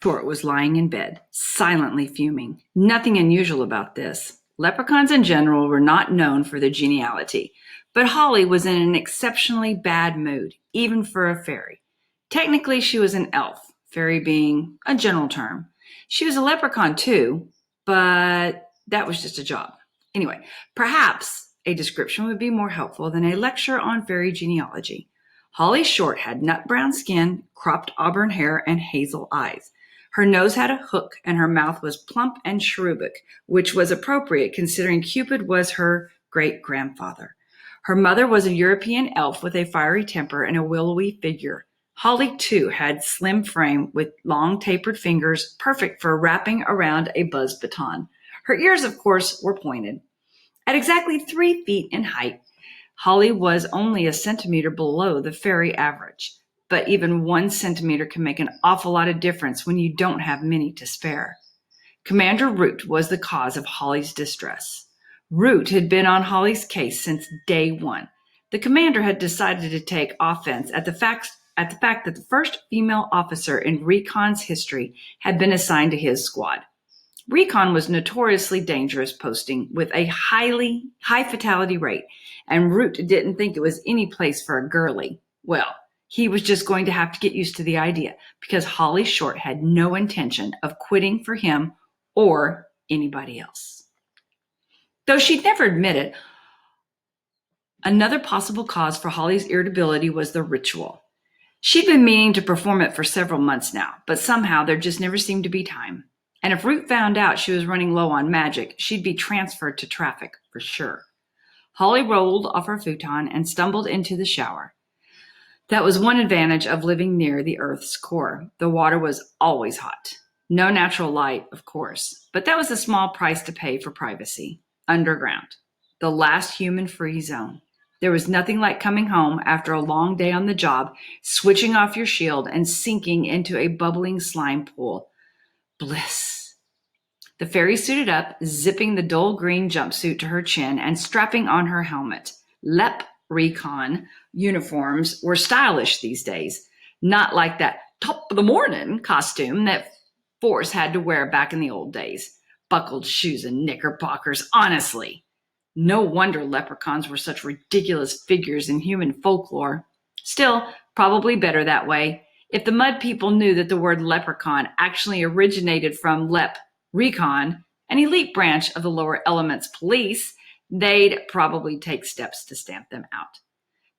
Short was lying in bed, silently fuming. Nothing unusual about this. Leprechauns in general were not known for their geniality, but Holly was in an exceptionally bad mood, even for a fairy. Technically, she was an elf, fairy being a general term. She was a leprechaun too, but that was just a job. Anyway, perhaps a description would be more helpful than a lecture on fairy genealogy. Holly Short had nut brown skin, cropped auburn hair, and hazel eyes. Her nose had a hook, and her mouth was plump and cherubic, which was appropriate considering Cupid was her great-grandfather. Her mother was a European elf with a fiery temper and a willowy figure. Holly, too, had slim frame with long tapered fingers, perfect for wrapping around a buzz baton. Her ears, of course, were pointed. At exactly 3 feet in height, Holly was only a centimeter below the fairy average. But even 1 centimeter can make an awful lot of difference when you don't have many to spare. Commander Root was the cause of Holly's distress. Root had been on Holly's case since day one. The commander had decided to take offense at the fact that the first female officer in Recon's history had been assigned to his squad. Recon was notoriously dangerous posting with a high fatality rate, and Root didn't think it was any place for a girlie. Well, he was just going to have to get used to the idea because Holly Short had no intention of quitting for him or anybody else. Though she'd never admit it, another possible cause for Holly's irritability was the ritual. She'd been meaning to perform it for several months now, but somehow there just never seemed to be time. And if Root found out she was running low on magic, she'd be transferred to traffic for sure. Holly rolled off her futon and stumbled into the shower. That was one advantage of living near the Earth's core. The water was always hot. No natural light, of course, but that was a small price to pay for privacy. Underground. The last human-free zone. There was nothing like coming home after a long day on the job, switching off your shield, and sinking into a bubbling slime pool. Bliss. The fairy suited up, zipping the dull green jumpsuit to her chin and strapping on her helmet. Recon uniforms were stylish these days, not like that top of the morning costume that Force had to wear back in the old days. Buckled shoes and knickerbockers, honestly. No wonder leprechauns were such ridiculous figures in human folklore. Still, probably better that way. If the mud people knew that the word leprechaun actually originated from recon, an elite branch of the lower elements police, they'd probably take steps to stamp them out.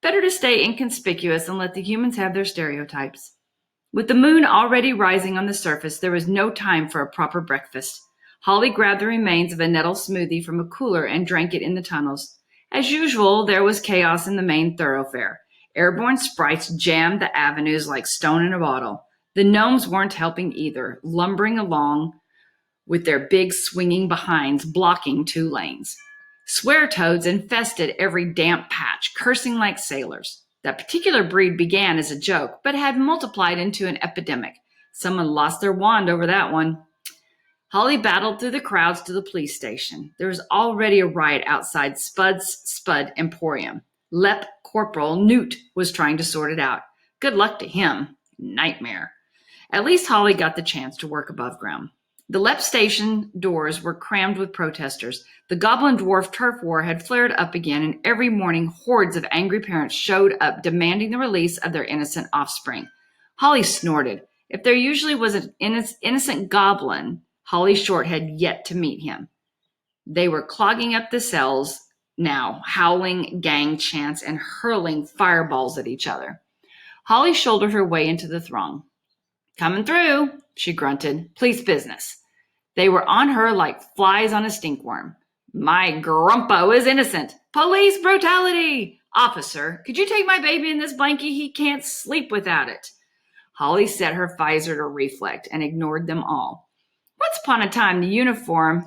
Better to stay inconspicuous and let the humans have their stereotypes. With the moon already rising on the surface, there was no time for a proper breakfast. Holly grabbed the remains of a nettle smoothie from a cooler and drank it in the tunnels. As usual, there was chaos in the main thoroughfare. Airborne sprites jammed the avenues like stone in a bottle. The gnomes weren't helping either, lumbering along with their big swinging behinds blocking 2 lanes. Swear-toads infested every damp patch, cursing like sailors. That particular breed began as a joke, but had multiplied into an epidemic. Someone lost their wand over that one. Holly battled through the crowds to the police station. There was already a riot outside Spud's Spud Emporium. Lep Corporal Newt was trying to sort it out. Good luck to him. Nightmare. At least Holly got the chance to work above ground. The Lep station doors were crammed with protesters. The Goblin Dwarf turf war had flared up again, and every morning hordes of angry parents showed up demanding the release of their innocent offspring. Holly snorted. If there usually was an innocent goblin, Holly Short had yet to meet him. They were clogging up the cells now, howling gang chants and hurling fireballs at each other. Holly shouldered her way into the throng. "Coming through," she grunted. "Police business." They were on her like flies on a stinkworm. "My grumpo is innocent. Police brutality. Officer, could you take my baby in this blankie? He can't sleep without it." Holly set her visor to reflect and ignored them all. Once upon a time, the uniform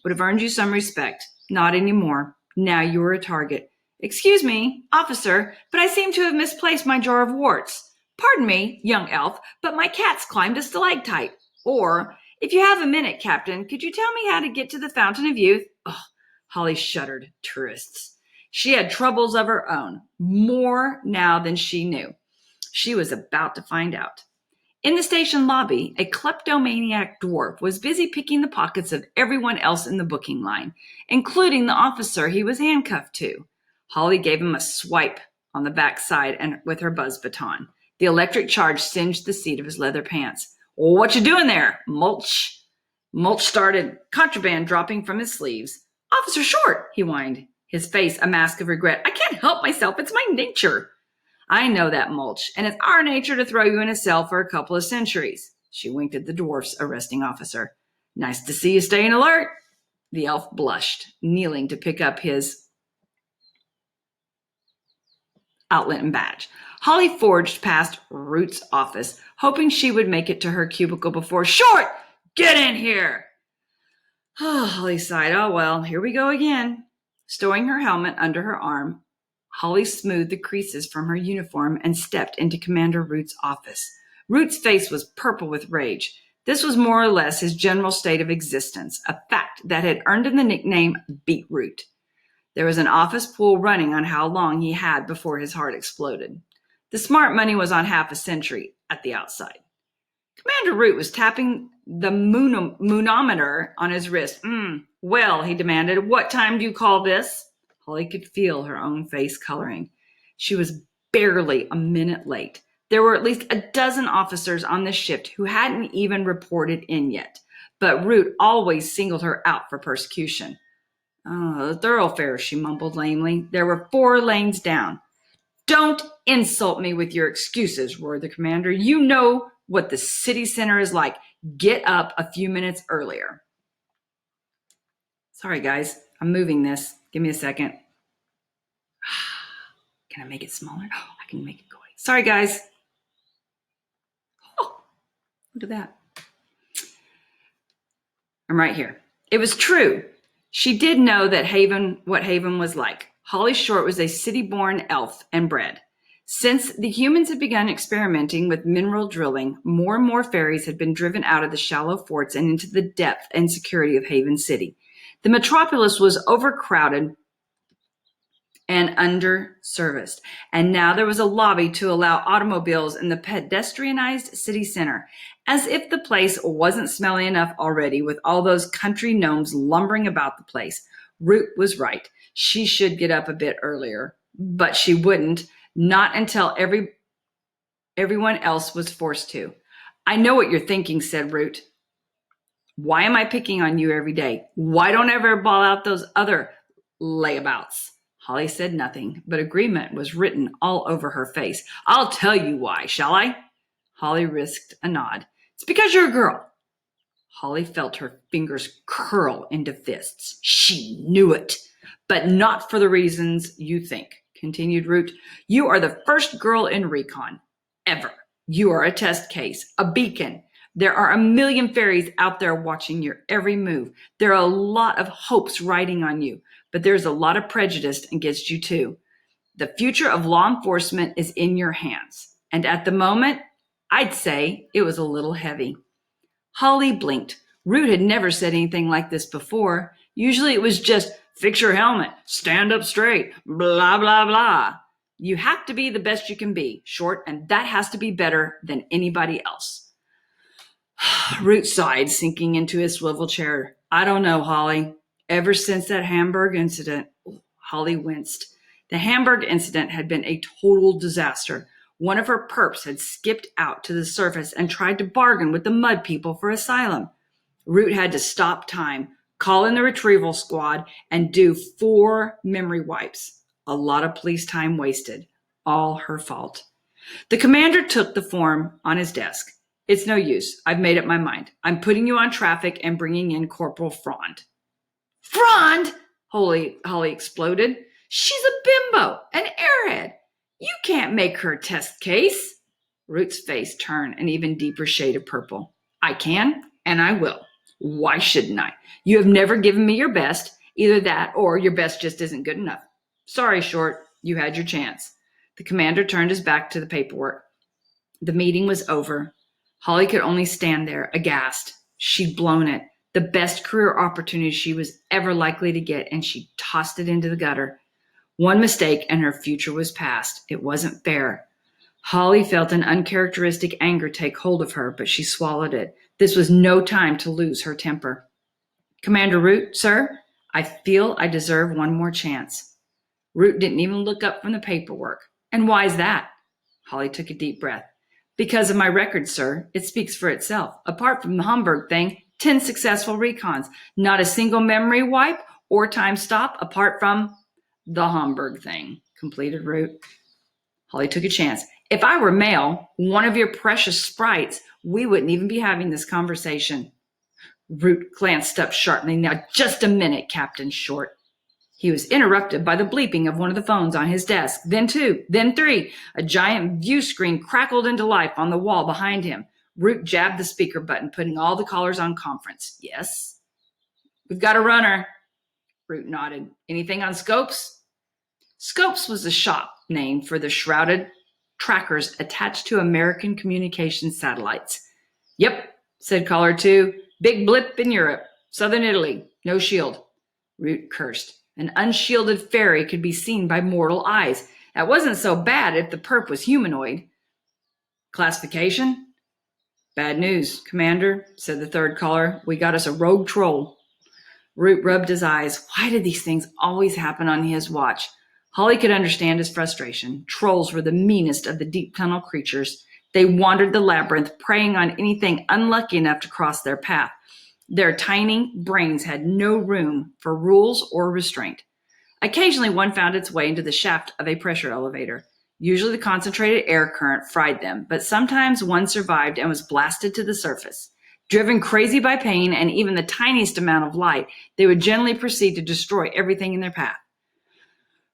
would have earned you some respect. Not anymore. Now you are a target. "Excuse me, officer, but I seem to have misplaced my jar of warts. Pardon me, young elf, but my cat's climbed a stalactite." Or, "If you have a minute, Captain, could you tell me how to get to the Fountain of Youth?" Ugh, Holly shuddered. Tourists. She had troubles of her own, more now than she knew. She was about to find out. In the station lobby, a kleptomaniac dwarf was busy picking the pockets of everyone else in the booking line, including the officer he was handcuffed to. Holly gave him a swipe on the backside and with her buzz baton. The electric charge singed the seat of his leather pants. "What you doing there, Mulch?" Mulch started, contraband dropping from his sleeves. "Officer Short," he whined, his face a mask of regret. "I can't help myself. It's my nature." "I know that, Mulch, and it's our nature to throw you in a cell for a couple of centuries." She winked at the dwarf's arresting officer. "Nice to see you staying alert." The elf blushed, kneeling to pick up his outlet and badge. Holly forged past Root's office, hoping she would make it to her cubicle before Short, "Get in here!" Holly sighed. "Oh, well, here we go again." Stowing her helmet under her arm, Holly smoothed the creases from her uniform and stepped into Commander Root's office. Root's face was purple with rage. This was more or less his general state of existence, a fact that had earned him the nickname Beetroot. There was an office pool running on how long he had before his heart exploded. The smart money was on half a century at the outside. Commander Root was tapping the moonometer on his wrist. Well, he demanded, "What time do you call this?" Holly could feel her own face coloring. She was barely a minute late. There were at least a dozen officers on the shift who hadn't even reported in yet, but Root always singled her out for persecution. "Oh, the thoroughfare," she mumbled lamely. There were 4 lanes down. "Don't insult me with your excuses," roared the commander. "You know what the city center is like. Get up a few minutes earlier." Sorry, guys. I'm moving this. Give me a second. Can I make it smaller? Oh, I can make it go away. Sorry, guys. Oh, look at that. I'm right here. It was true. She did know that what Haven was like. Holly Short was a city-born elf and bred. Since the humans had begun experimenting with mineral drilling, more and more fairies had been driven out of the shallow forts and into the depth and security of Haven City. The metropolis was overcrowded and underserviced, and now there was a lobby to allow automobiles in the pedestrianized city center, as if the place wasn't smelly enough already with all those country gnomes lumbering about the place. Root was right. She should get up a bit earlier, but she wouldn't, not until everyone else was forced to. "I know what you're thinking," said Root. "Why am I picking on you every day? Why don't I ever ball out those other layabouts?" Holly said nothing, but agreement was written all over her face. "I'll tell you why, shall I?" Holly risked a nod. "It's because you're a girl." Holly felt her fingers curl into fists. She knew it, but not for the reasons you think, continued Root. "You are the first girl in recon, ever. You are a test case, a beacon. There are a million fairies out there watching your every move. There are a lot of hopes riding on you, but there's a lot of prejudice against you too. The future of law enforcement is in your hands. And at the moment, I'd say it was a little heavy." Holly blinked. Root had never said anything like this before. Usually it was just, "Fix your helmet, stand up straight, blah, blah, blah." You have to be the best you can be, Short, and that has to be better than anybody else. Root sighed, sinking into his swivel chair. "I don't know, Holly. Ever since that Hamburg incident," Holly winced. The Hamburg incident had been a total disaster. One of her perps had skipped out to the surface and tried to bargain with the mud people for asylum. Root had to stop time, call in the retrieval squad, and do 4 memory wipes. A lot of police time wasted. All her fault. The commander took the form on his desk. "It's no use. I've made up my mind. I'm putting you on traffic and bringing in Corporal Frond." "Frond?" Holly exploded. "She's a bimbo, an airhead. You can't make her test case." Root's face turned an even deeper shade of purple. "I can, and I will. Why shouldn't I? You have never given me your best. Either that or your best just isn't good enough. Sorry, Short. You had your chance." The commander turned his back to the paperwork. The meeting was over. Holly could only stand there, aghast. She'd blown it. The best career opportunity she was ever likely to get, and she tossed it into the gutter. One mistake and her future was past. It wasn't fair. Holly felt an uncharacteristic anger take hold of her, but she swallowed it. This was no time to lose her temper. Commander Root, sir, I feel I deserve one more chance. Root didn't even look up from the paperwork. And why's that? Holly took a deep breath. Because of my record, sir. It speaks for itself. Apart from the Hamburg thing, 10 successful recons. Not a single memory wipe or time stop apart from the Hamburg thing, completed Root. Holly took a chance. If I were male, one of your precious sprites, we wouldn't even be having this conversation. Root glanced up sharply. Now, just a minute, Captain Short. He was interrupted by the bleeping of one of the phones on his desk. Then two, then three. A giant view screen crackled into life on the wall behind him. Root jabbed the speaker button, putting all the callers on conference. Yes? We've got a runner. Root nodded. Anything on Scopes? Scopes was the shop name for the shrouded trackers attached to American communication satellites. Yep, said caller 2. Big blip in Europe. Southern Italy. No shield. Root cursed. An unshielded ferry could be seen by mortal eyes. That wasn't so bad if the perp was humanoid. Classification? Bad news, Commander, said the third caller. We got us a rogue troll. Root rubbed his eyes. Why did these things always happen on his watch? Holly could understand his frustration. Trolls were the meanest of the deep tunnel creatures. They wandered the labyrinth, preying on anything unlucky enough to cross their path. Their tiny brains had no room for rules or restraint. Occasionally, one found its way into the shaft of a pressure elevator. Usually, the concentrated air current fried them, but sometimes one survived and was blasted to the surface. Driven crazy by pain and even the tiniest amount of light, they would generally proceed to destroy everything in their path.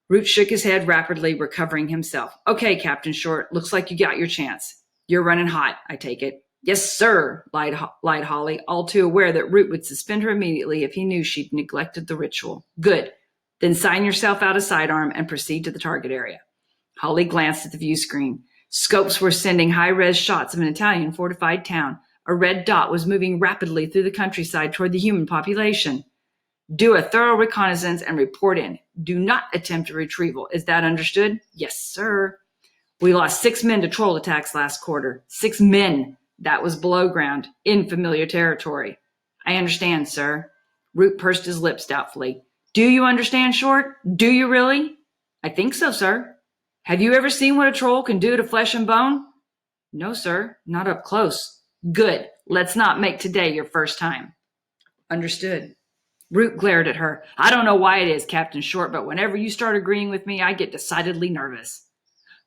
Root shook his head rapidly, recovering himself. Okay, Captain Short, looks like you got your chance. You're running hot, I take it. Yes, sir, lied Holly, all too aware that Root would suspend her immediately if he knew she'd neglected the ritual. Good. Then sign yourself out of sidearm and proceed to the target area. Holly glanced at the view screen. Scopes were sending high-res shots of an Italian fortified town. A red dot was moving rapidly through the countryside toward the human population. Do a thorough reconnaissance and report in. Do not attempt a retrieval. Is that understood? Yes, sir. We lost 6 men to troll attacks last quarter. 6 men. That was below ground, in familiar territory. I understand, sir. Root pursed his lips doubtfully. Do you understand, Short? Do you really? I think so, sir. Have you ever seen what a troll can do to flesh and bone? No, sir. Not up close. Good. Let's not make today your first time. Understood. Root glared at her. I don't know why it is, Captain Short, but whenever you start agreeing with me, I get decidedly nervous.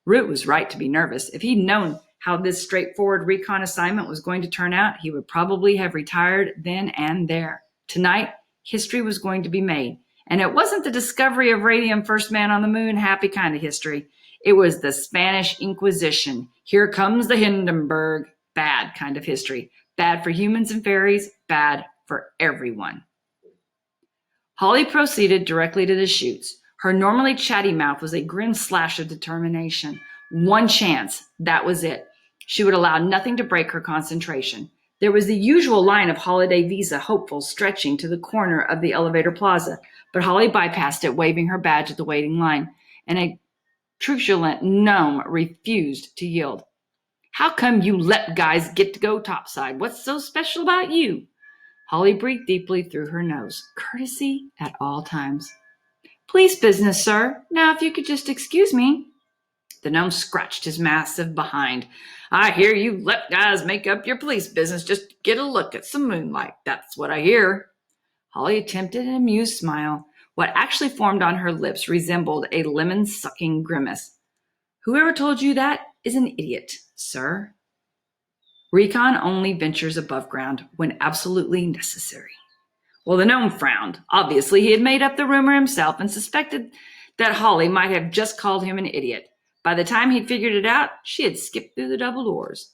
Root was right to be nervous. If he'd known how this straightforward recon assignment was going to turn out, he would probably have retired then and there. Tonight, history was going to be made. And it wasn't the discovery of radium first man on the moon happy kind of history. It was the Spanish Inquisition. Here comes the Hindenburg. Bad kind of history. Bad for humans and fairies. Bad for everyone. Holly proceeded directly to the chutes. Her normally chatty mouth was a grim slash of determination. One chance. That was it. She would allow nothing to break her concentration. There was the usual line of holiday visa hopefuls stretching to the corner of the elevator plaza, but Holly bypassed it, waving her badge at the waiting line, and a truculent gnome refused to yield. How come you LEP guys get to go topside? What's so special about you? Holly breathed deeply through her nose. Courtesy at all times. Police business, sir. Now, if you could just excuse me. The gnome scratched his massive behind. I hear you LEP guys make up your police business just to get a look at some moonlight. That's what I hear. Holly attempted an amused smile. What actually formed on her lips resembled a lemon-sucking grimace. Whoever told you that is an idiot, sir. Recon only ventures above ground when absolutely necessary. Well, the gnome frowned. Obviously, he had made up the rumor himself and suspected that Holly might have just called him an idiot. By the time he'd figured it out, she had skipped through the double doors.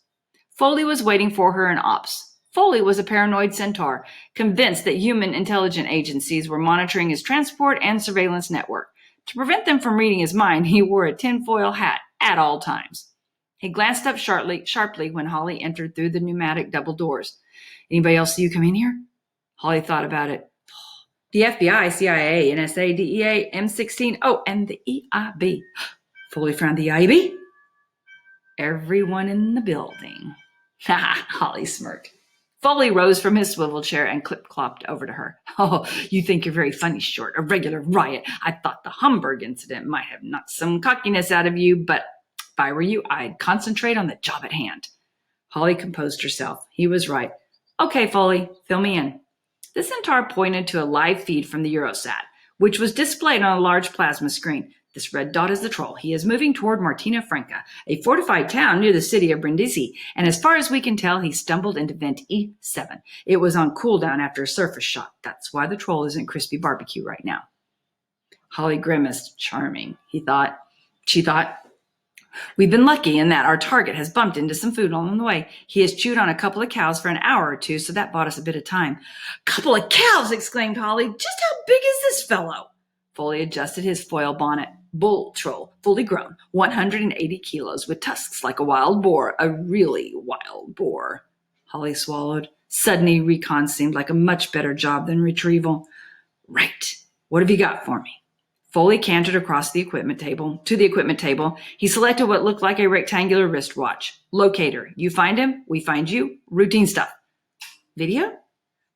Foley was waiting for her in ops. Foley was a paranoid centaur, convinced that human intelligence agencies were monitoring his transport and surveillance network. To prevent them from reading his mind, he wore a tinfoil hat at all times. He glanced up sharply when Holly entered through the pneumatic double doors. Anybody else see you come in here? Holly thought about it. The FBI, CIA, NSA, DEA, M16, oh, and the EIB. Foley frowned. The EIB? Everyone in the building. Ha ha, Holly smirked. Foley rose from his swivel chair and clip-clopped over to her. Oh, you think you're very funny, Short. A regular riot. I thought the Hamburg incident might have knocked some cockiness out of you, but if I were you, I'd concentrate on the job at hand. Holly composed herself. He was right. Okay, Foley, fill me in. The Centaur pointed to a live feed from the Eurosat, which was displayed on a large plasma screen. This red dot is the troll. He is moving toward Martina Franca, a fortified town near the city of Brindisi, and as far as we can tell, he stumbled into vent E7. It was on cooldown after a surface shot. That's why the troll isn't crispy barbecue right now. Holly grimaced. Charming, she thought. We've been lucky in that our target has bumped into some food along the way. He has chewed on a couple of cows for an hour or two, so that bought us a bit of time. Couple of cows, exclaimed Holly. Just how big is this fellow? Foley adjusted his foil bonnet. Bull troll, fully grown, 180 kilos, with tusks like a wild boar, a really wild boar. Holly swallowed. Suddenly, recon seemed like a much better job than retrieval. Right. What have you got for me? Foley cantered across to the equipment table. He selected what looked like a rectangular wristwatch. Locator. You find him, we find you. Routine stuff. Video?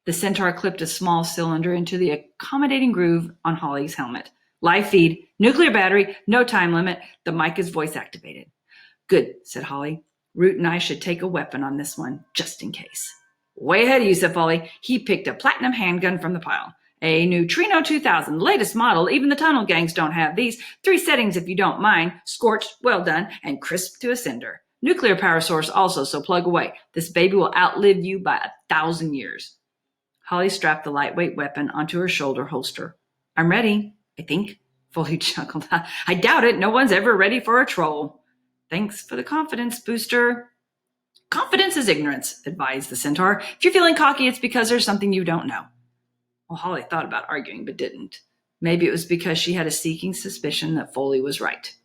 The Centaur clipped a small cylinder into the accommodating groove on Holly's helmet. Live feed, nuclear battery, no time limit. The mic is voice activated. Good, said Holly. Root and I should take a weapon on this one, just in case. Way ahead of you, said Foley. He picked a platinum handgun from the pile. A Neutrino 2000, latest model. Even the tunnel gangs don't have these. 3 settings if you don't mind. Scorched, well done, and crisp to a cinder. Nuclear power source also, so plug away. This baby will outlive you by 1,000 years. Holly strapped the lightweight weapon onto her shoulder holster. I'm ready, I think. Foley chuckled. I doubt it. No one's ever ready for a troll. Thanks for the confidence booster. Confidence is ignorance, advised the Centaur. If you're feeling cocky, it's because there's something you don't know. Well, Holly thought about arguing, but didn't. Maybe it was because she had a seeking suspicion that Foley was right.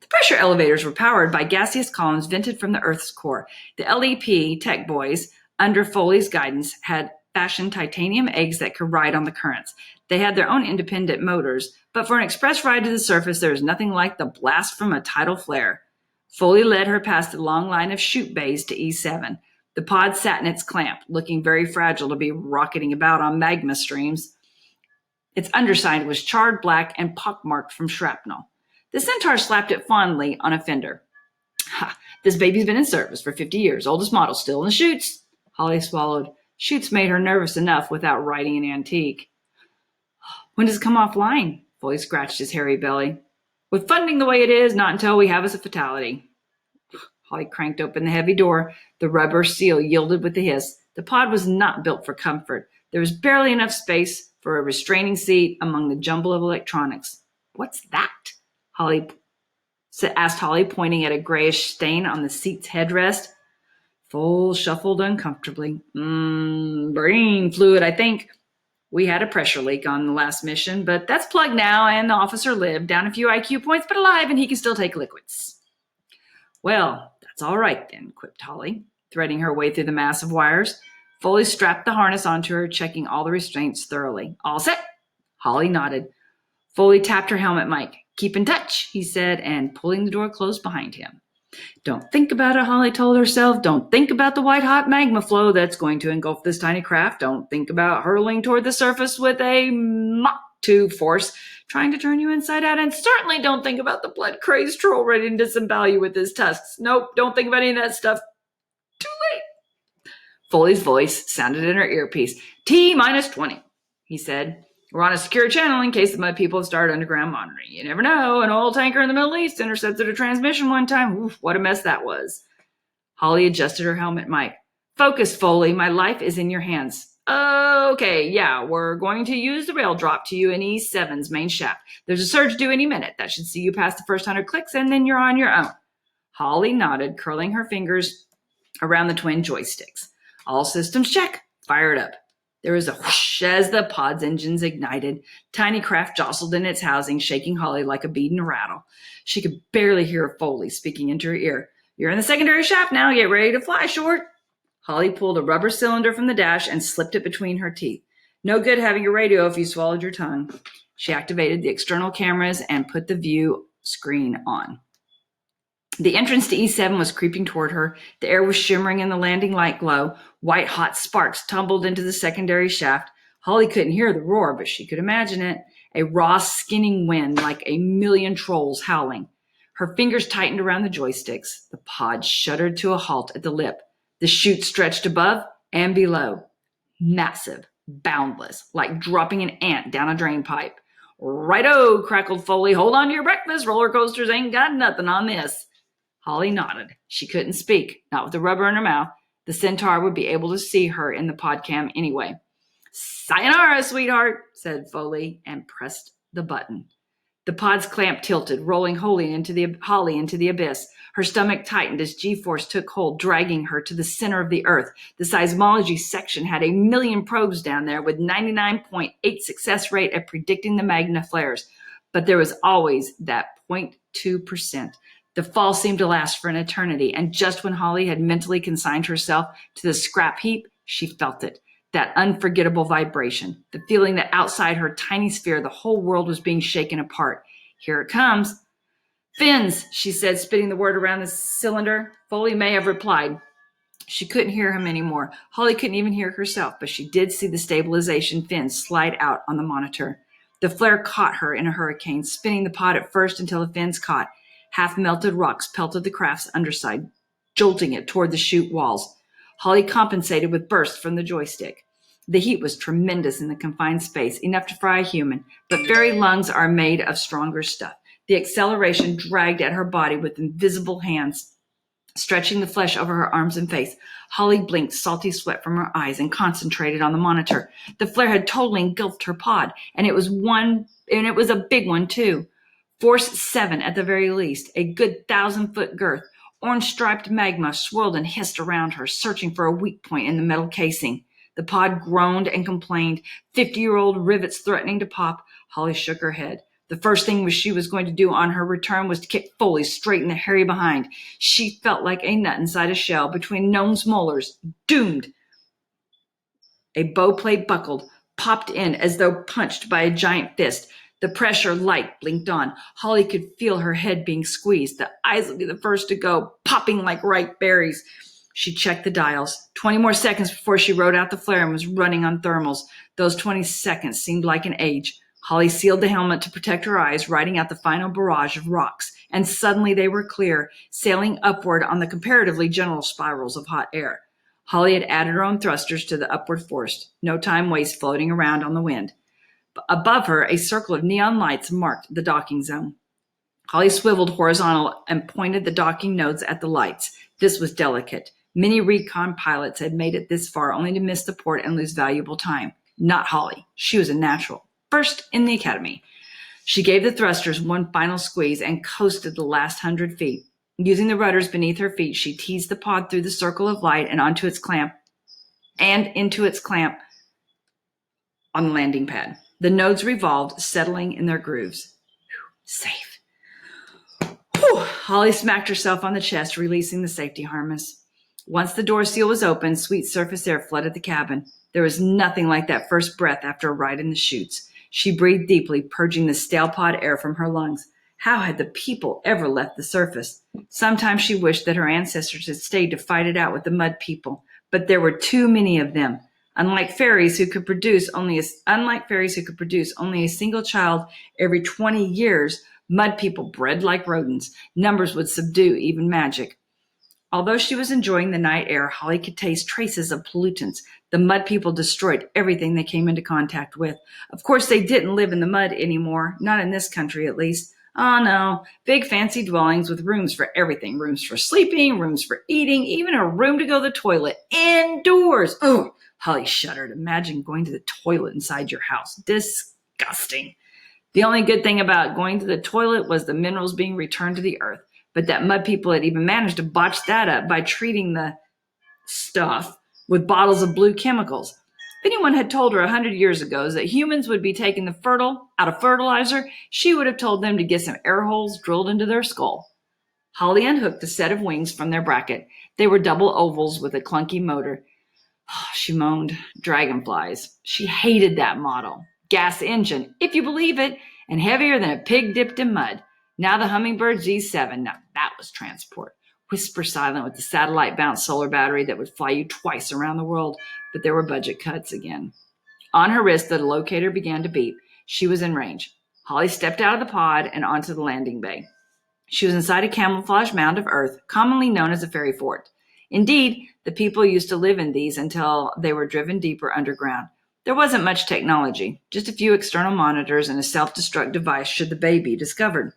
The pressure elevators were powered by gaseous columns vented from the Earth's core. The LEP tech boys, under Foley's guidance, had fashioned titanium eggs that could ride on the currents. They had their own independent motors, but for an express ride to the surface, there was nothing like the blast from a tidal flare. Foley led her past a long line of chute bays to E7. The pod sat in its clamp, looking very fragile to be rocketing about on magma streams. Its underside was charred black and pockmarked from shrapnel. The Centaur slapped it fondly on a fender. Ha! This baby's been in service for 50 years. Oldest model still in the chutes. Holly swallowed. Chutes made her nervous enough without riding an antique. When does it come offline? Foley scratched his hairy belly. With funding the way it is, not until we have us a fatality. Holly cranked open the heavy door. The rubber seal yielded with a hiss. The pod was not built for comfort. There was barely enough space for a restraining seat among the jumble of electronics. What's that? asked Holly, pointing at a grayish stain on the seat's headrest. Fowl shuffled uncomfortably. Brain fluid, I think. We had a pressure leak on the last mission, but that's plugged now, and the officer lived, down a few IQ points, but alive, and he can still take liquids. Well, that's all right then, quipped Holly, threading her way through the mass of wires. Foley strapped the harness onto her, checking all the restraints thoroughly. All set? Holly nodded. Foley tapped her helmet mic. Keep in touch, he said, and pulling the door closed behind him. Don't think about it, Holly told herself. Don't think about the white-hot magma flow that's going to engulf this tiny craft. Don't think about hurling toward the surface with a Mach 2 force trying to turn you inside out. And certainly don't think about the blood-crazed troll ready to disembowel you with his tusks. Nope, don't think about any of that stuff. Too late. Foley's voice sounded in her earpiece. T-20, he said. We're on a secure channel in case the mud people have started underground monitoring. You never know. An oil tanker in the Middle East intercepted a transmission one time. Oof, what a mess that was. Holly adjusted her helmet mic. Focus, Foley. My life is in your hands. Okay, yeah, we're going to use the rail drop to you in E7's main shaft. There's a surge due any minute. That should see you past the first 100 clicks, and then you're on your own. Holly nodded, curling her fingers around the twin joysticks. All systems check. Fire it up. There was a whoosh as the pod's engines ignited. Tiny craft jostled in its housing, shaking Holly like a bead in a rattle. She could barely hear Foley speaking into her ear. You're in the secondary shaft now. Get ready to fly, Short. Holly pulled a rubber cylinder from the dash and slipped it between her teeth. No good having a radio if you swallowed your tongue. She activated the external cameras and put the view screen on. The entrance to E7 was creeping toward her. The air was shimmering in the landing light glow. White hot sparks tumbled into the secondary shaft. Holly couldn't hear the roar, but she could imagine it. A raw, skinning wind like a million trolls howling. Her fingers tightened around the joysticks. The pod shuddered to a halt at the lip. The chute stretched above and below. Massive, boundless, like dropping an ant down a drain pipe. "Righto," crackled Foley. "Hold on to your breakfast. Roller coasters ain't got nothing on this." Holly nodded. She couldn't speak, not with the rubber in her mouth. The centaur would be able to see her in the pod cam anyway. "Sayonara, sweetheart," said Foley, and pressed the button. The pod's clamp tilted, rolling Holly into the abyss. Her stomach tightened as G-force took hold, dragging her to the center of the earth. The seismology section had 1,000,000 probes down there with 99.8 success rate at predicting the magna flares. But there was always that 0.2%. The fall seemed to last for an eternity, and just when Holly had mentally consigned herself to the scrap heap, she felt it. That unforgettable vibration, the feeling that outside her tiny sphere, the whole world was being shaken apart. "Here it comes." "Fins," she said, spitting the word around the cylinder. Foley may have replied. She couldn't hear him anymore. Holly couldn't even hear herself, but she did see the stabilization fins slide out on the monitor. The flare caught her in a hurricane, spinning the pod at first until the fins caught. Half-melted rocks pelted the craft's underside, jolting it toward the chute walls. Holly compensated with bursts from the joystick. The heat was tremendous in the confined space, enough to fry a human, but fairy lungs are made of stronger stuff. The acceleration dragged at her body with invisible hands, stretching the flesh over her arms and face. Holly blinked salty sweat from her eyes and concentrated on the monitor. The flare had totally engulfed her pod, and it was a big one too. Force 7 at the very least, a good 1,000-foot girth. Orange-striped magma swirled and hissed around her, searching for a weak point in the metal casing. The pod groaned and complained, 50-year-old rivets threatening to pop. Holly shook her head. The first thing she was going to do on her return was to kick Foley straight in the hairy behind. She felt like a nut inside a shell between gnome's molars. Doomed. A bow plate buckled, popped in as though punched by a giant fist. The pressure light blinked on. Holly could feel her head being squeezed. The eyes would be the first to go, popping like ripe berries. She checked the dials. 20 more seconds before she rode out the flare and was running on thermals. Those 20 seconds seemed like an age. Holly sealed the helmet to protect her eyes, riding out the final barrage of rocks. And suddenly they were clear, sailing upward on the comparatively gentle spirals of hot air. Holly had added her own thrusters to the upward force. No time waste floating around on the wind. Above her, a circle of neon lights marked the docking zone. Holly swiveled horizontal and pointed the docking nodes at the lights. This was delicate. Many recon pilots had made it this far only to miss the port and lose valuable time. Not Holly. She was a natural. First in the academy. She gave the thrusters one final squeeze and coasted the last 100 feet. Using the rudders beneath her feet, she teased the pod through the circle of light and into its clamp on the landing pad. The nodes revolved, settling in their grooves. Safe. Whew. Holly smacked herself on the chest, releasing the safety harness. Once the door seal was open, sweet surface air flooded the cabin. There was nothing like that first breath after a ride in the chutes. She breathed deeply, purging the stale pod air from her lungs. How had the people ever left the surface? Sometimes she wished that her ancestors had stayed to fight it out with the mud people, but there were too many of them. Unlike fairies who could produce only a single child every 20 years, mud people bred like rodents. Numbers would subdue even magic. Although she was enjoying the night air, Holly could taste traces of pollutants. The mud people destroyed everything they came into contact with. Of course, they didn't live in the mud anymore, not in this country at least. Oh no, big fancy dwellings with rooms for everything. Rooms for sleeping, rooms for eating, even a room to go to the toilet. Indoors! Oh, Holly shuddered. Imagine going to the toilet inside your house. Disgusting. The only good thing about going to the toilet was the minerals being returned to the earth. But that mud people had even managed to botch that up by treating the stuff with bottles of blue chemicals. If anyone had told her 100 years ago that humans would be taking the fertile out of fertilizer, she would have told them to get some air holes drilled into their skull. Holly unhooked a set of wings from their bracket. They were double ovals with a clunky motor. She moaned. Dragonflies. She hated that model. Gas engine, if you believe it, and heavier than a pig dipped in mud. Now the Hummingbird G7. Now that was transport. Whisper silent with the satellite-bounced solar battery that would fly you twice around the world. But there were budget cuts again. On her wrist, the locator began to beep. She was in range. Holly stepped out of the pod and onto the landing bay. She was inside a camouflage mound of earth, commonly known as a fairy fort. Indeed, the people used to live in these until they were driven deeper underground. There wasn't much technology, just a few external monitors and a self-destruct device should the bay be discovered.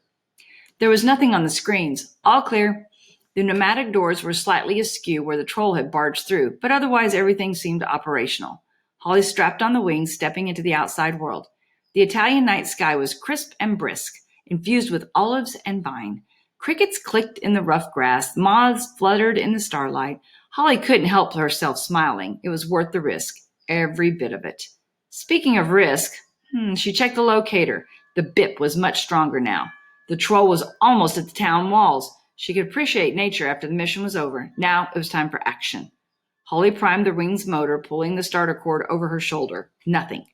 There was nothing on the screens. All clear. The pneumatic doors were slightly askew where the troll had barged through, but otherwise everything seemed operational. Holly strapped on the wings, stepping into the outside world. The Italian night sky was crisp and brisk, infused with olives and vine. Crickets clicked in the rough grass. Moths fluttered in the starlight. Holly couldn't help herself smiling. It was worth the risk, every bit of it. Speaking of risk, she checked the locator. The bip was much stronger now. The troll was almost at the town walls. She could appreciate nature after the mission was over. Now it was time for action. Holly primed the wing's motor, pulling the starter cord over her shoulder. Nothing.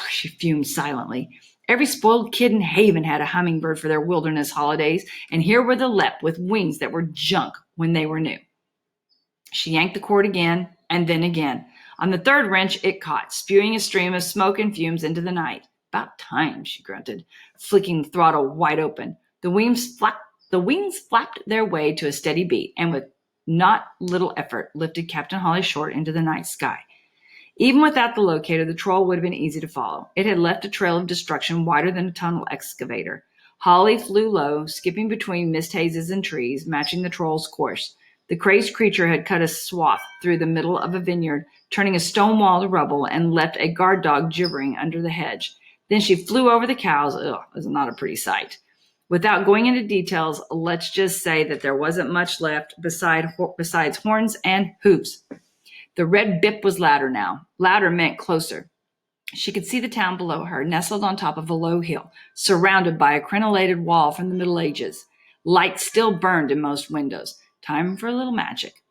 She fumed silently. Every spoiled kid in Haven had a hummingbird for their wilderness holidays, and here were the Lep with wings that were junk when they were new. She yanked the cord again, and then again. On the third wrench, it caught, spewing a stream of smoke and fumes into the night. About time, she grunted, flicking the throttle wide open. The wings flapped their way to a steady beat, and with not little effort, lifted Captain Holly short into the night sky. Even without the locator, the troll would have been easy to follow. It had left a trail of destruction wider than a tunnel excavator. Holly flew low, skipping between mist hazes and trees, matching the troll's course. The crazed creature had cut a swath through the middle of a vineyard, turning a stone wall to rubble, and left a guard dog gibbering under the hedge. Then she flew over the cows. It was not a pretty sight. Without going into details, let's just say that there wasn't much left besides horns and hooves. The red bip was louder now. Louder meant closer. She could see the town below her, nestled on top of a low hill, surrounded by a crenellated wall from the Middle Ages. Light still burned in most windows. Time for a little magic.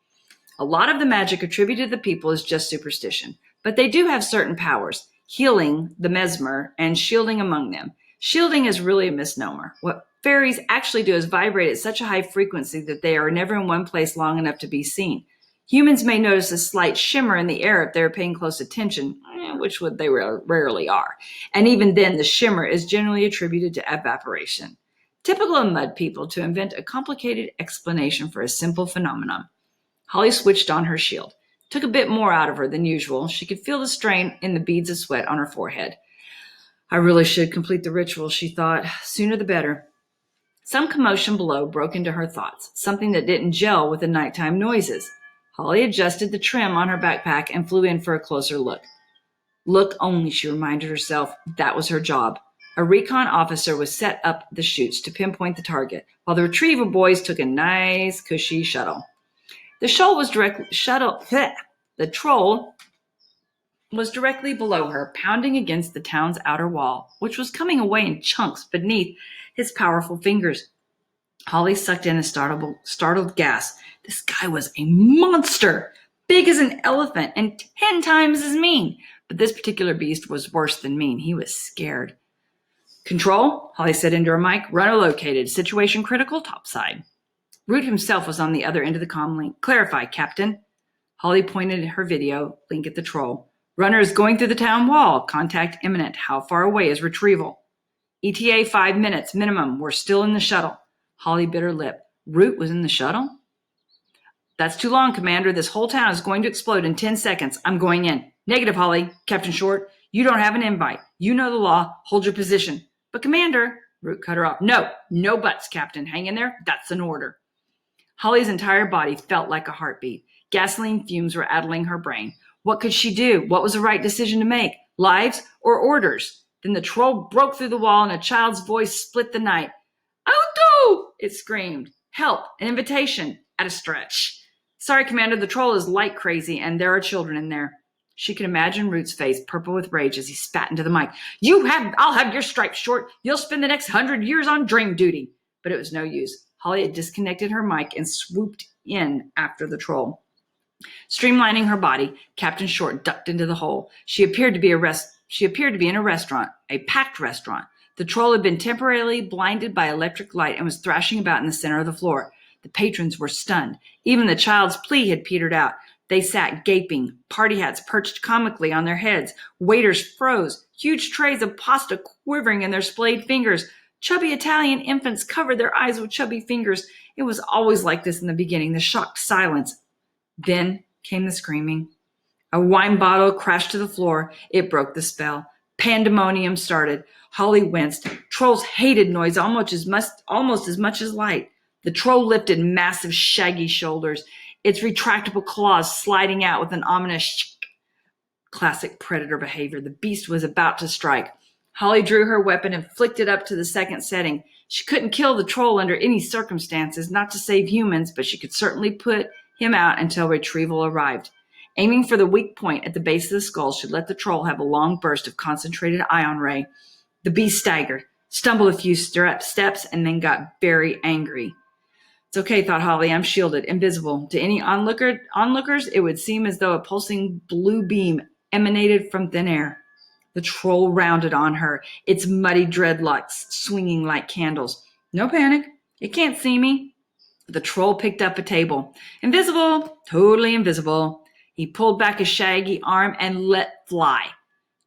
A lot of the magic attributed to the people is just superstition, but they do have certain powers, healing the mesmer and shielding among them. Shielding is really a misnomer. What fairies actually do is vibrate at such a high frequency that they are never in one place long enough to be seen. Humans may notice a slight shimmer in the air if they're paying close attention, which they rarely are. And even then, the shimmer is generally attributed to evaporation. Typical of mud people to invent a complicated explanation for a simple phenomenon. Holly switched on her shield. Took a bit more out of her than usual. She could feel the strain in the beads of sweat on her forehead. I really should complete the ritual, she thought. Sooner the better. Some commotion below broke into her thoughts, something that didn't gel with the nighttime noises. Holly adjusted the trim on her backpack and flew in for a closer look. Look only, she reminded herself. That was her job. A recon officer was set up the chutes to pinpoint the target, while the retrieval boys took a nice, cushy shuttle. The troll was directly below her, pounding against the town's outer wall, which was coming away in chunks beneath his powerful fingers. Holly sucked in a startled gasp. This guy was a monster, big as an elephant and 10 times as mean. But this particular beast was worse than mean. He was scared. Control, Holly said into her mic. Runner located. Situation critical, topside. Root himself was on the other end of the comm link. Clarify, Captain. Holly pointed her video link at the troll. Runner is going through the town wall. Contact imminent. How far away is retrieval? ETA 5 minutes minimum. We're still in the shuttle. Holly bit her lip. Root was in the shuttle? That's too long, Commander. This whole town is going to explode in 10 seconds. I'm going in. Negative, Holly. Captain Short, you don't have an invite. You know the law. Hold your position. But Commander, Root cut her off. No buts, Captain. Hang in there. That's an order. Holly's entire body felt like a heartbeat. Gasoline fumes were addling her brain. What could she do? What was the right decision to make? Lives or orders? Then the troll broke through the wall and a child's voice split the night. Auto! It screamed. Help! An invitation! At a stretch. Sorry, Commander, the troll is light crazy and there are children in there. She could imagine Root's face purple with rage as he spat into the mic. I'll have your stripes, Short. You'll spend the next 100 years on dream duty. But it was no use. Holly had disconnected her mic and swooped in after the troll. Streamlining her body, Captain Short ducked into the hole. She appeared to be in a restaurant, a packed restaurant. The troll had been temporarily blinded by electric light and was thrashing about in the center of the floor. The patrons were stunned. Even the child's plea had petered out. They sat gaping, party hats perched comically on their heads. Waiters froze, huge trays of pasta quivering in their splayed fingers. Chubby Italian infants covered their eyes with chubby fingers. It was always like this in the beginning, the shocked silence. Then came the screaming. A wine bottle crashed to the floor. It broke the spell. Pandemonium started. Holly winced. Trolls hated noise almost as much as light. The troll lifted massive, shaggy shoulders, its retractable claws sliding out with an ominous shh. Classic predator behavior. The beast was about to strike. Holly drew her weapon and flicked it up to the second setting. She couldn't kill the troll under any circumstances, not to save humans, but she could certainly put him out until retrieval arrived. Aiming for the weak point at the base of the skull should let the troll have a long burst of concentrated ion ray. The beast staggered, stumbled a few steps, and then got very angry. It's okay, thought Holly. I'm shielded, invisible. To any onlookers, it would seem as though a pulsing blue beam emanated from thin air. The troll rounded on her, its muddy dreadlocks swinging like candles. No panic. It can't see me. The troll picked up a table. Invisible, totally invisible. He pulled back a shaggy arm and let fly.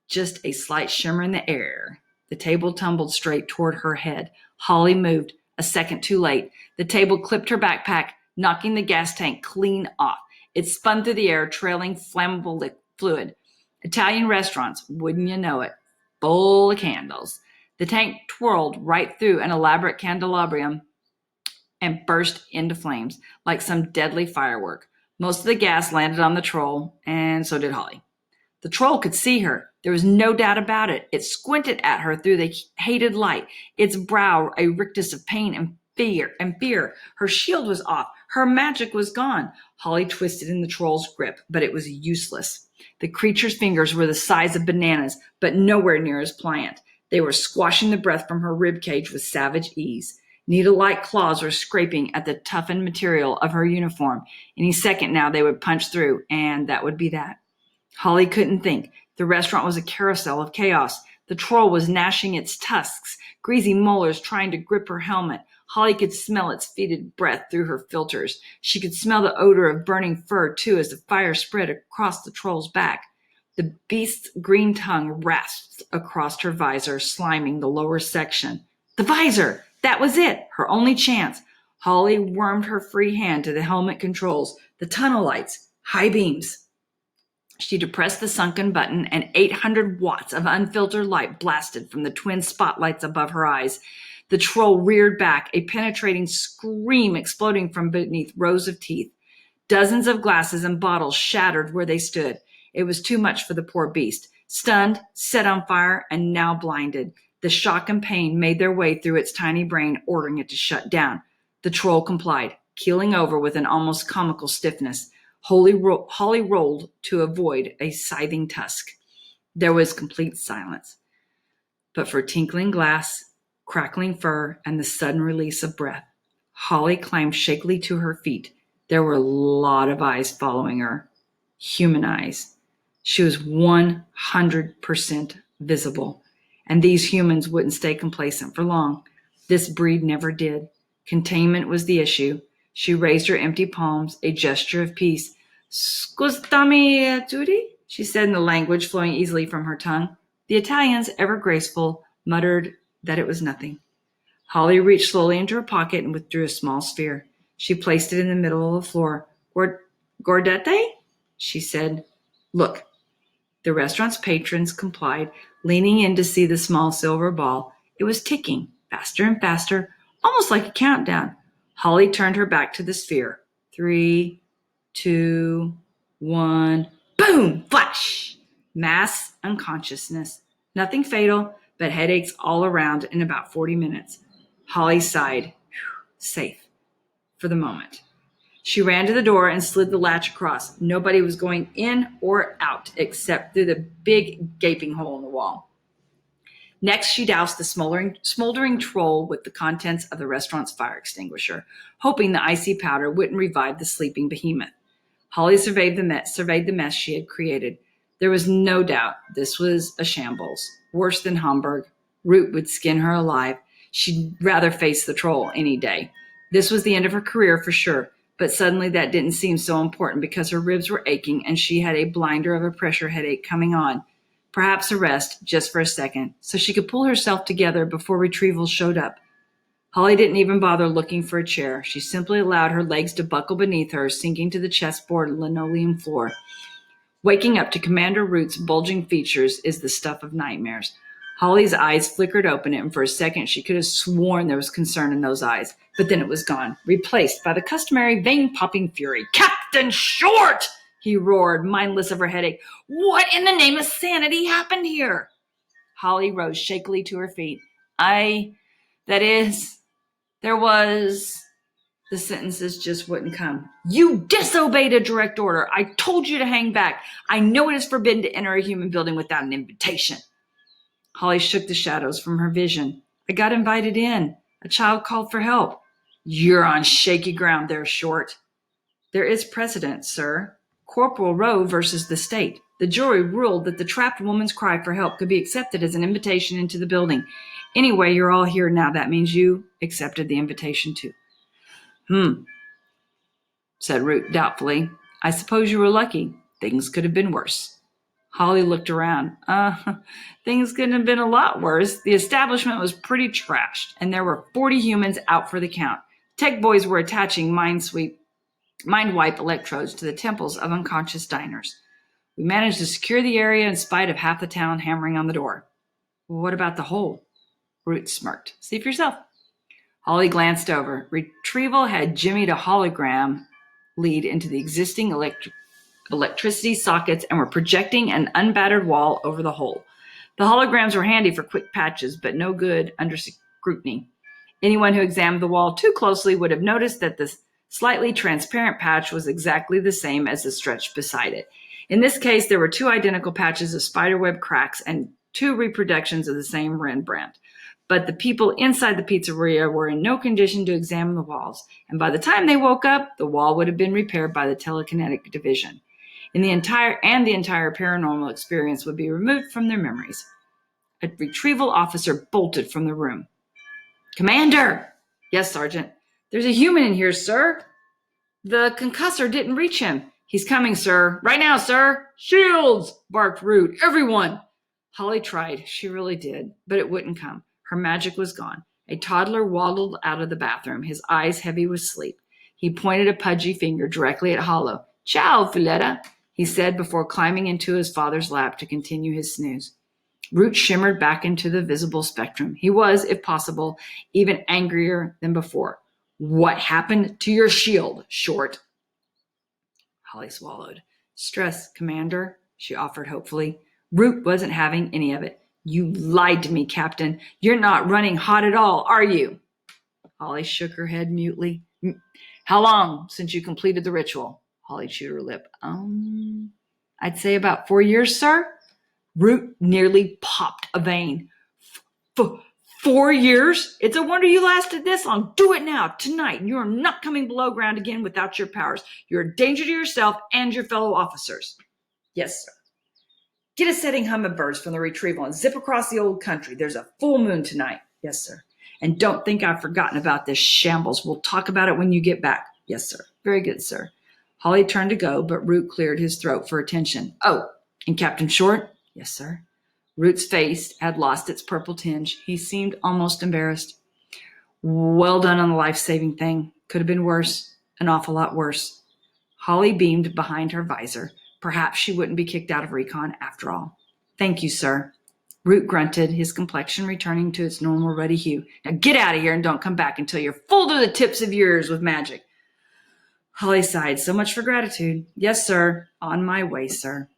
Just a slight shimmer in the air. The table tumbled straight toward her head. Holly moved, a second too late. The table clipped her backpack, knocking the gas tank clean off. It spun through the air, trailing flammable fluid. Italian restaurants, wouldn't you know it, full of candles. The tank twirled right through an elaborate candelabrum and burst into flames like some deadly firework. Most of the gas landed on the troll, and so did Holly. The troll could see her. There was no doubt about it. It squinted at her through the hated light, its brow a rictus of pain and fear. Her shield was off. Her magic was gone. Holly twisted in the troll's grip, but it was useless. The creature's fingers were the size of bananas, but nowhere near as pliant. They were squashing the breath from her ribcage with savage ease. Needle-like claws were scraping at the toughened material of her uniform. Any second now they would punch through, and that would be that. Holly couldn't think. The restaurant was a carousel of chaos. The troll was gnashing its tusks, greasy molars trying to grip her helmet. Holly could smell its fetid breath through her filters. She could smell the odor of burning fur, too, as the fire spread across the troll's back. The beast's green tongue rasped across her visor, sliming the lower section. The visor! That was it, her only chance. Holly wormed her free hand to the helmet controls, the tunnel lights, high beams. She depressed the sunken button, and 800 watts of unfiltered light blasted from the twin spotlights above her eyes. The troll reared back, a penetrating scream exploding from beneath rows of teeth. Dozens of glasses and bottles shattered where they stood. It was too much for the poor beast. Stunned, set on fire, and now blinded. The shock and pain made their way through its tiny brain, ordering it to shut down. The troll complied, keeling over with an almost comical stiffness. Holly rolled to avoid a scything tusk. There was complete silence. But for tinkling glass, crackling fur, and the sudden release of breath, Holly climbed shakily to her feet. There were a lot of eyes following her. Human eyes. She was 100% visible. And these humans wouldn't stay complacent for long. This breed never did. Containment was the issue. She raised her empty palms, a gesture of peace. "Scusami, tutti," she said in the language flowing easily from her tongue. The Italians, ever graceful, muttered that it was nothing. Holly reached slowly into her pocket and withdrew a small sphere. She placed it in the middle of the floor. "Guardate?" she said. "Look." The restaurant's patrons complied, leaning in to see the small silver ball. It was ticking, faster and faster, almost like a countdown. Holly turned her back to the sphere. 3, 2, 1, boom, flash! Mass unconsciousness. Nothing fatal, but headaches all around in about 40 minutes. Holly sighed. Safe. For the moment. She ran to the door and slid the latch across. Nobody was going in or out except through the big gaping hole in the wall. Next, she doused the smoldering troll with the contents of the restaurant's fire extinguisher, hoping the icy powder wouldn't revive the sleeping behemoth. Holly surveyed the mess she had created. There was no doubt this was a shambles, worse than Hamburg. Root would skin her alive. She'd rather face the troll any day. This was the end of her career for sure, but suddenly that didn't seem so important because her ribs were aching and she had a blinder of a pressure headache coming on. Perhaps a rest, just for a second, so she could pull herself together before retrieval showed up. Holly didn't even bother looking for a chair. She simply allowed her legs to buckle beneath her, sinking to the chessboard linoleum floor. Waking up to Commander Root's bulging features is the stuff of nightmares. Holly's eyes flickered open, and for a second she could have sworn there was concern in those eyes. But then it was gone, replaced by the customary vein-popping fury. "Captain Short!" he roared, mindless of her headache. "What in the name of sanity happened here?" Holly rose shakily to her feet. There was... The sentences just wouldn't come. "You disobeyed a direct order. I told you to hang back. I know it is forbidden to enter a human building without an invitation." Holly shook the shadows from her vision. "I got invited in. A child called for help." "You're on shaky ground there, Short." "There is precedent, sir. Corporal Rowe versus the state. The jury ruled that the trapped woman's cry for help could be accepted as an invitation into the building. Anyway, you're all here now. That means you accepted the invitation too." Said Root doubtfully. "I suppose you were lucky. Things could have been worse." Holly looked around. Things couldn't have been a lot worse. The establishment was pretty trashed, and there were 40 humans out for the count. Tech boys were attaching mind wipe electrodes to the temples of unconscious diners. We managed to secure the area in spite of half the town hammering on the door. "Well, what about the hole?" Root smirked. "See for yourself." Holly glanced over. Retrieval had jimmied a hologram lead into the existing electricity sockets and were projecting an unbattered wall over the hole. The holograms were handy for quick patches, but no good under scrutiny. Anyone who examined the wall too closely would have noticed that the slightly transparent patch was exactly the same as the stretch beside it. In this case, there were two identical patches of spiderweb cracks and two reproductions of the same Rembrandt. But the people inside the pizzeria were in no condition to examine the walls, and by the time they woke up, the wall would have been repaired by the telekinetic division. The entire paranormal experience would be removed from their memories. A retrieval officer bolted from the room. "Commander!" "Yes, Sergeant." "There's a human in here, sir." "The concussor didn't reach him." "He's coming, sir. Right now, sir." "Shields!" barked Root. "Everyone!" Holly tried. She really did. But it wouldn't come. Her magic was gone. A toddler waddled out of the bathroom, his eyes heavy with sleep. He pointed a pudgy finger directly at Hollow. "Ciao, Filetta," he said before climbing into his father's lap to continue his snooze. Root shimmered back into the visible spectrum. He was, if possible, even angrier than before. "What happened to your shield, Short?" Holly swallowed. "Stress, Commander," she offered hopefully. Root wasn't having any of it. "You lied to me, Captain. You're not running hot at all, are you?" Holly shook her head mutely. "How long since you completed the ritual?" Holly chewed her lip. I'd say about 4 years, sir." Root nearly popped a vein. 4 years? It's a wonder you lasted this long. Do it now, tonight. You're not coming below ground again without your powers. You're a danger to yourself and your fellow officers." "Yes, sir." "Get a setting hummingbirds from the retrieval and zip across the old country. There's a full moon tonight." "Yes, sir." "And don't think I've forgotten about this shambles. We'll talk about it when you get back." "Yes, sir." "Very good, sir." Holly turned to go, but Root cleared his throat for attention. "Oh, and Captain Short?" "Yes, sir." Root's face had lost its purple tinge. He seemed almost embarrassed. "Well done on the life-saving thing. Could have been worse. An awful lot worse." Holly beamed behind her visor. Perhaps she wouldn't be kicked out of recon after all. "Thank you, sir." Root grunted, his complexion returning to its normal ruddy hue. "Now get out of here and don't come back until you're full to the tips of your ears with magic." Holly sighed. So much for gratitude. "Yes, sir. On my way, sir."